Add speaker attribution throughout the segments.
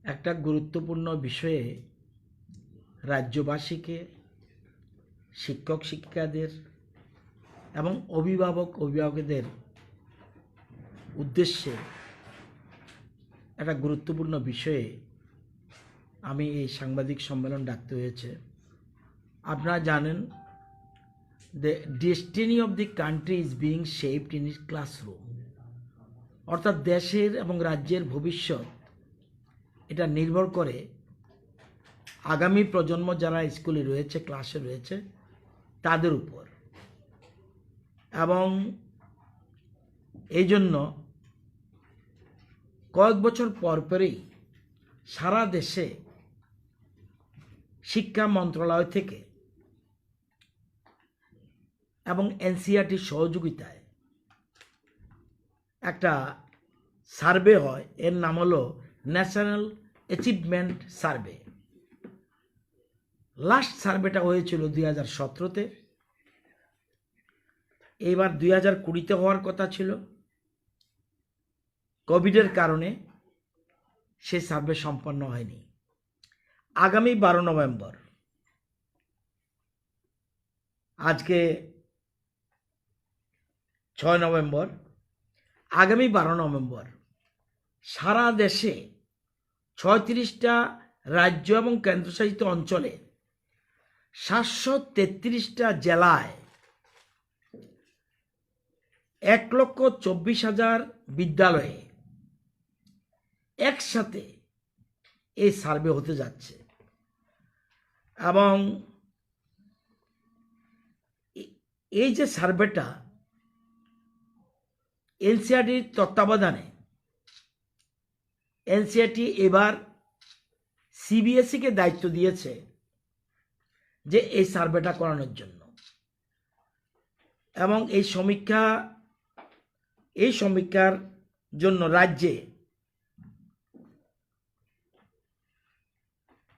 Speaker 1: একটা গুরুত্বপূর্ণ বিষয়ে রাজ্যবাসীকে, শিক্ষক শিক্ষিকাদের এবং অভিভাবকদের উদ্দেশ্যে একটা গুরুত্বপূর্ণ বিষয়ে আমি এই সাংবাদিক সম্মেলন ডাকতে হয়েছে। আপনারা জানেন, the destiny of the country is being shaped in it classroom, অর্থাৎ দেশের এবং রাজ্যের ভবিষ্যৎ এটা নির্ভর করে আগামী প্রজন্ম যারা স্কুলে রয়েছে, ক্লাসে রয়েছে, তাদের উপর। এবং এই জন্য কয়েক বছর পরই সারা দেশে শিক্ষা মন্ত্রণালয় থেকে এবং এনসিইআরটির সহযোগিতায় একটা সার্ভে হয়, এর নাম হলো ন্যাশনাল অ্যাচিভমেন্ট সার্ভে। লাস্ট সার্ভেটা হয়েছিল 2017-তে, এইবার 2020-তে হওয়ার কথা ছিল। কোভিডের কারণে সে সার্ভে সম্পন্ন হয়নি। আগামী 12 নভেম্বর, আজকে 6 নভেম্বর, আগামী 12 নভেম্বর সারা দেশে 36টা রাজ্য এবং কেন্দ্রশাসিত অঞ্চলে 733টা জেলায় 1,24,000 বিদ্যালয়ে একসাথে এই সার্ভে হতে যাচ্ছে। এবং এই যে সার্ভেটা এনসিইআরটির তত্ত্বাবধানে, এনসিইআরটি এবার সিবিএসইকে দায়িত্ব দিয়েছে যে এই সার্ভেটা করানোর জন্য। এবং এই সমীক্ষার জন্য রাজ্যে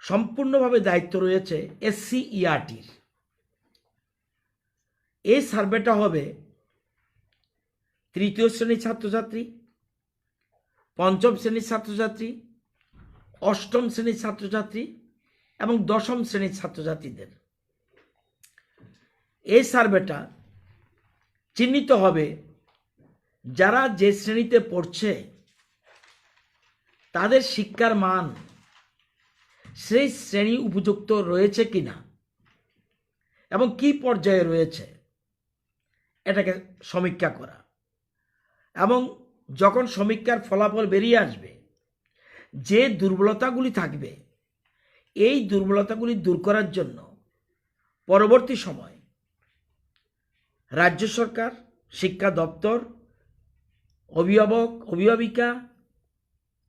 Speaker 1: সম্পূর্ণভাবে দায়িত্ব রয়েছে এসসিইআরটির। এই সার্ভেটা হবে তৃতীয় শ্রেণীর ছাত্রছাত্রী, পঞ্চম শ্রেণীর ছাত্রছাত্রী, অষ্টম শ্রেণীর ছাত্রছাত্রী এবং দশম শ্রেণীর ছাত্রছাত্রীদের। এই সার্ভেটা চিহ্নিত হবে যারা যে শ্রেণীতে পড়ছে তাদের শিক্ষার মান সেই শ্রেণী উপযুক্ত রয়েছে কিনা এবং কি পর্যায়ে রয়েছে, এটাকে সমীক্ষা করা। এবং যখন সমীক্ষার ফলাফল বেরিয়ে আসবে, যে দুর্বলতাগুলি থাকবে, এই দুর্বলতাগুলি দূর করার জন্য পরবর্তী সময় রাজ্য সরকার, শিক্ষা দপ্তর, অভিভাবিকা,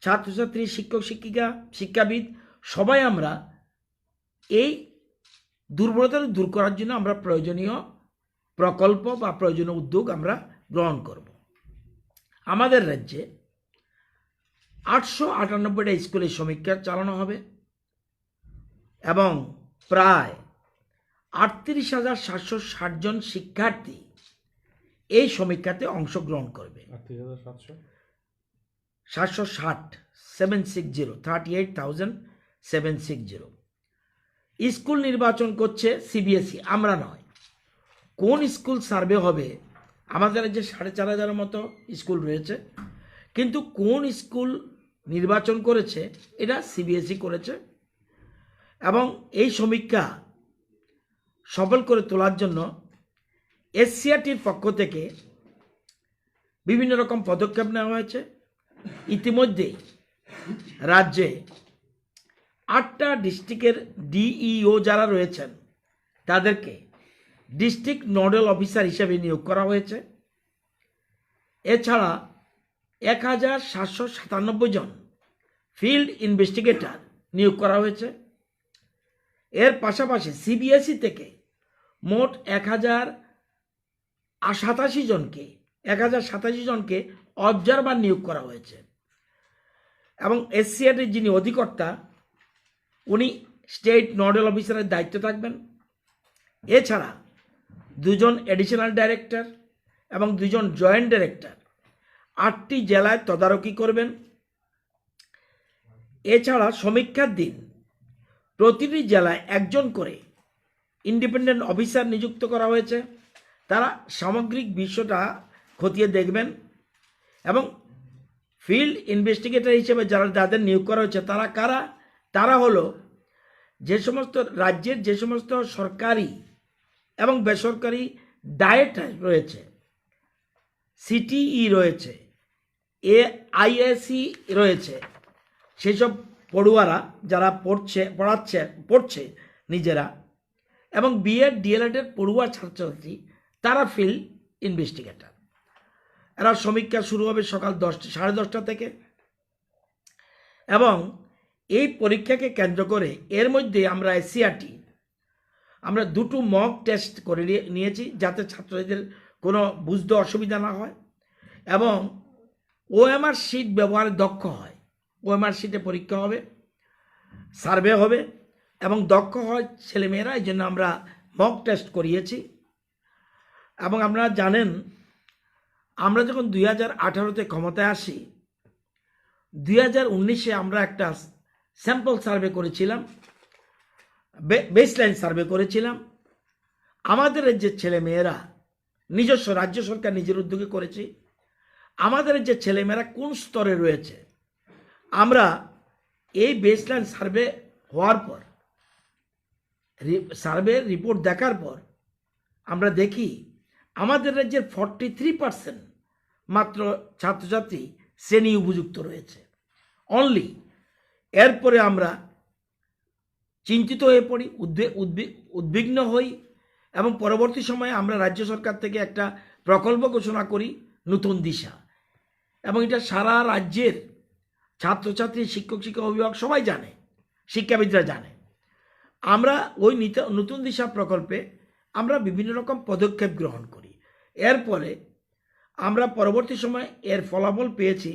Speaker 1: ছাত্রছাত্রী, শিক্ষক শিক্ষিকা, শিক্ষাবিদ সবাই আমরা এই দুর্বলতা দূর করার জন্য আমরা প্রয়োজনীয় প্রকল্প বা প্রয়োজনীয় উদ্যোগ আমরা গ্রহণ করব। আমাদের রাজ্যে 898টা স্কুলে সমীক্ষা চালানো হবে এবং প্রায় 38,760 জন শিক্ষার্থী এই সমীক্ষাতে অংশগ্রহণ করবে। 38,760 স্কুল নির্বাচন করছে সিবিএসই, আমরা নয়। কোন স্কুল সার্ভে হবে, আমাদের রাজ্যে 4,500 মতো স্কুল রয়েছে, কিন্তু কোন স্কুল নির্বাচন করেছে এটা সিবিএসই করেছে। এবং এই সমীক্ষা সফল করে তোলার জন্য এসসিইআরটির পক্ষ থেকে বিভিন্ন রকম পদক্ষেপ নেওয়া হয়েছে। ইতিমধ্যে রাজ্যে 8টা ডিস্ট্রিক্টের ডিইও যারা রয়েছেন তাদেরকে ডিস্ট্রিক্ট নোডাল অফিসার হিসেবে নিয়োগ করা হয়েছে। এছাড়া 1,797 জন ফিল্ড ইনভেস্টিগেটর নিয়োগ করা হয়েছে। এর পাশাপাশি সিবিএসই থেকে মোট 1,087 জনকে অবজারভার নিয়োগ করা হয়েছে। এবং এসসিইআরটির যিনি অধিকর্তা, উনি স্টেট নোডাল অফিসারের দায়িত্ব থাকবেন। এছাড়া 2 জন অ্যাডিশনাল ডাইরেক্টর এবং 2 জন জয়েন্ট ডাইরেক্টর 8টি জেলায় তদারকি করবেন। এছাড়া সমীক্ষার দিন প্রতিটি জেলায় একজন করে ইন্ডিপেন্ডেন্ট অফিসার নিযুক্ত করা হয়েছে। তারা সামগ্রিক বিষয়টা খতিয়ে দেখবেন এবং ফিল্ড ইনভেস্টিগেটর হিসেবে যাদের নিয়োগ করা হয়েছে তারা কারা? তারা হলো যে সমস্ত রাজ্যের যে সমস্ত সরকারি এবং বেসরকারি ডায়েট রয়েছে, সিটিই রয়েছে, আইএসি রয়েছে, সেসব পড়ুয়ারা যারা পড়ছে নিজেরা এবং বিএড ডিএলএডের পড়ুয়া ছাত্রছাত্রী তারা ফিল্ড ইনভেস্টিগেটর। এরা সমীক্ষা শুরু হবে সকাল 10:30 থেকে এবং এই পরীক্ষাকে কেন্দ্র করে এর মধ্যে আমরা এসসিআরটি আমরা দুটো মক টেস্ট করে নিয়েছি যাতে ছাত্রছাত্রীদের কোনো বুঝতে অসুবিধা না হয় এবং ওএমআর শিট ব্যবহারে দক্ষ হয়। ওএমআর শিটে পরীক্ষা হবে, সার্ভে হবে এবং দক্ষ হয় ছেলেমেয়েরা, এই জন্য আমরা মক টেস্ট করিয়েছি। এবং আপনারা জানেন আমরা যখন 2018-তে ক্ষমতায় আসি, 2019-এ আমরা একটা স্যাম্পল সার্ভে করেছিলাম, বেসলাইন সার্ভে করেছিলাম। আমাদের যে ছেলেমেয়েরা নিজস্ব রাজ্য সরকার নিজের উদ্যোগে করেছি, আমাদের যে ছেলেমেয়েরা কোন স্তরে রয়েছে আমরা এই বেসলাইন সার্ভে হওয়ার পর, সার্ভে রিপোর্ট দেখার পর আমরা দেখি আমাদের রাজ্যের 43% মাত্র ছাত্রছাত্রী শ্রেণী উপযুক্ত রয়েছে অনলি। এরপরে আমরা চিন্তিত হয়ে পড়ি, উদ্বিগ্ন হই এবং পরবর্তী সময়ে আমরা রাজ্য সরকার থেকে একটা প্রকল্প ঘোষণা করি নতুন দিশা, এবং এটা সারা রাজ্যের ছাত্রছাত্রী, শিক্ষক অভিভাবক সবাই জানে, শিক্ষাবিদরা জানে। আমরা ওই নতুন দিশা প্রকল্পে আমরা বিভিন্ন রকম পদক্ষেপ গ্রহণ করি। এরপরে আমরা পরবর্তী সময় এর ফলাফল পেয়েছি,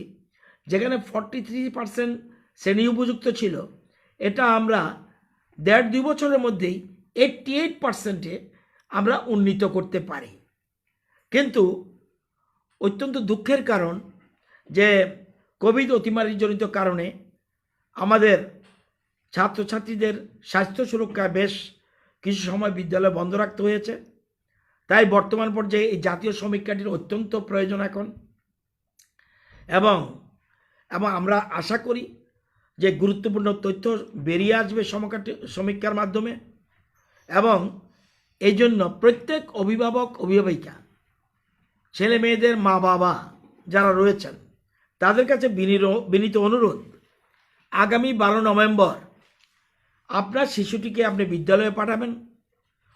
Speaker 1: যেখানে 43% শ্রেণী উপযুক্ত ছিল, এটা আমরা 1.5-2 বছরের মধ্যেই 88%-এ আমরা উন্নীত করতে পারি। কিন্তু অত্যন্ত দুঃখের কারণ যে কোভিড অতিমারিজনিত কারণে আমাদের ছাত্রছাত্রীদের স্বাস্থ্য সুরক্ষা বেশ কিছু সময় বিদ্যালয় বন্ধ রাখতে হয়েছে। তাই বর্তমান পর্যায়ে এই জাতীয় সমীক্ষাটির অত্যন্ত প্রয়োজন এখন, এবং আমরা আশা করি যে গুরুত্বপূর্ণ তথ্য বেরিয়ে আসবে সমীক্ষার মাধ্যমে। এবং এই জন্য প্রত্যেক অভিভাবক অভিভাবিকা, ছেলে মেয়েদের মা বাবা যারা রয়েছেন তাদের কাছে বিনীত অনুরোধ, আগামী 12 নভেম্বর আপনার শিশুটিকে আপনি বিদ্যালয়ে পাঠাবেন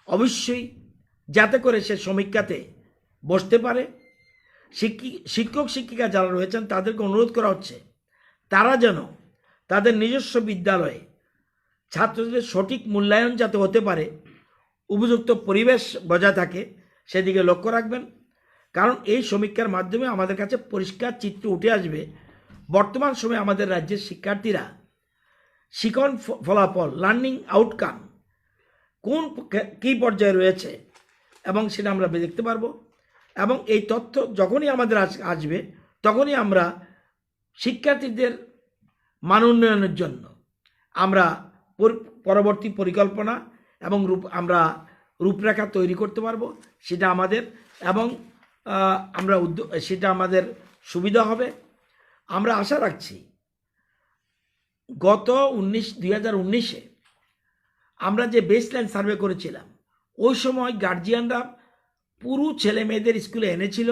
Speaker 1: অবশ্যই, যাতে করে সে সমীক্ষাতে বসতে পারে। শিক্ষক শিক্ষিকা যারা রয়েছেন তাদেরকে অনুরোধ করা হচ্ছে তারা যেন তাদের নিজস্ব বিদ্যালয়ে ছাত্রদের সঠিক মূল্যায়ন যাতে হতে পারে, উপযুক্ত পরিবেশ বজায় থাকে, সেদিকে লক্ষ্য রাখবেন। কারণ এই সমীক্ষার মাধ্যমে আমাদের কাছে পরিষ্কার চিত্র উঠে আসবে বর্তমান সময়ে আমাদের রাজ্যের শিক্ষার্থীরা শিখন ফলাফল, লার্নিং আউটকাম কী পর্যায়ে রয়েছে এবং সেটা আমরা দেখতে পারবো। এবং এই তথ্য যখনই আমাদের আসবে তখনই আমরা শিক্ষার্থীদের মান উন্নয়নের জন্য আমরা পরবর্তী পরিকল্পনা এবং আমরা রূপরেখা তৈরি করতে পারবো, সেটা আমাদের এবং সেটা আমাদের সুবিধা হবে। আমরা আশা রাখছি গত 2019-এ আমরা যে বেসলাইন সার্ভে করেছিলাম ওই সময় গার্জিয়ানরা পুরো ছেলে মেয়েদের স্কুলে এনেছিল,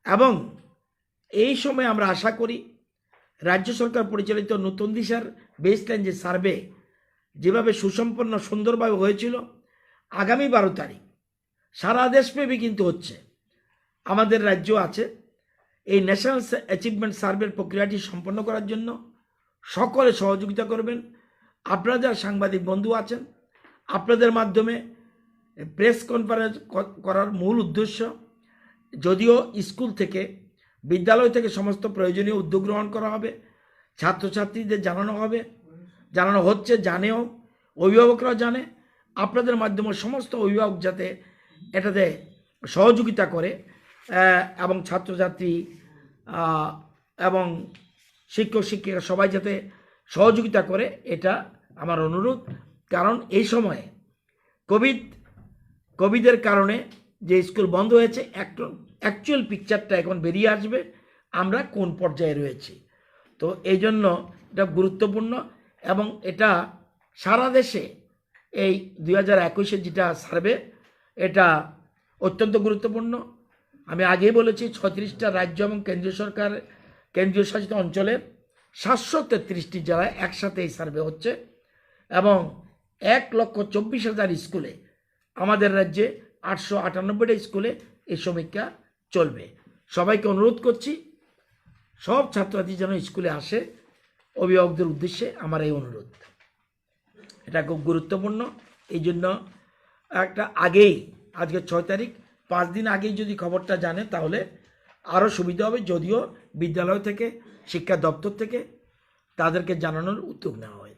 Speaker 1: এবং এই সময় আমরা আশা করি রাজ্য সরকার পরিচালিত নতুন দিশার বেসলাইন যে সার্ভে যেভাবে সুসম্পন্ন সুন্দরভাবে হয়েছিল, আগামী 12 তারিখ সারা দেশব্যাপী কিন্তু হচ্ছে, আমাদের রাজ্য আছে। এই ন্যাশনাল অ্যাচিভমেন্ট সার্ভের প্রক্রিয়াটি সম্পন্ন করার জন্য সকলে সহযোগিতা করবেন। আপনারা যারা সাংবাদিক বন্ধু আছেন, আপনাদের মাধ্যমে প্রেস কনফারেন্স করার মূল উদ্দেশ্য, যদিও স্কুল থেকে বিদ্যালয় থেকে সমস্ত প্রয়োজনীয় উদ্যোগ গ্রহণ করা হবে, ছাত্রছাত্রীদের জানানো হচ্ছে, জানেও, অভিভাবকরাও জানে। আপনাদের মাধ্যমে সমস্ত অভিভাবক যাতে এটাতে সহযোগিতা করে এবং ছাত্রছাত্রী এবং শিক্ষক শিক্ষিকা সবাই যাতে সহযোগিতা করে, এটা আমার অনুরোধ। কারণ এই সময়ে কোভিডের কারণে যে স্কুল বন্ধ হয়েছে, অ্যাকচুয়াল পিকচারটা এখন বেরিয়ে আসবে আমরা কোন পর্যায়ে রয়েছি। তো এই জন্য এটা গুরুত্বপূর্ণ, এবং এটা সারা দেশে এই 2021 যেটা সার্ভে, এটা অত্যন্ত গুরুত্বপূর্ণ। আমি আগেই বলেছি 36টা রাজ্য এবং কেন্দ্রীয় শাসিত অঞ্চলের 733টি জেলায় একসাথে এই সার্ভে হচ্ছে, এবং 1,24,000 স্কুলে, আমাদের রাজ্যে 898টা স্কুলে এই সমীক্ষা চলবে। সবাইকে অনুরোধ করছি সব ছাত্রছাত্রী যেন স্কুলে আসে, অভিভাবকদের উদ্দেশ্যে আমার এই অনুরোধ। এটা খুব গুরুত্বপূর্ণ। এই জন্য একটা আগেই, আজকে 6 তারিখ, 5 দিন আগেই যদি খবরটা জানে তাহলে আরও সুবিধা হবে, যদিও বিদ্যালয় থেকে, শিক্ষা দপ্তর থেকে তাদেরকে জানানোর উদ্যোগ নেওয়া হয়।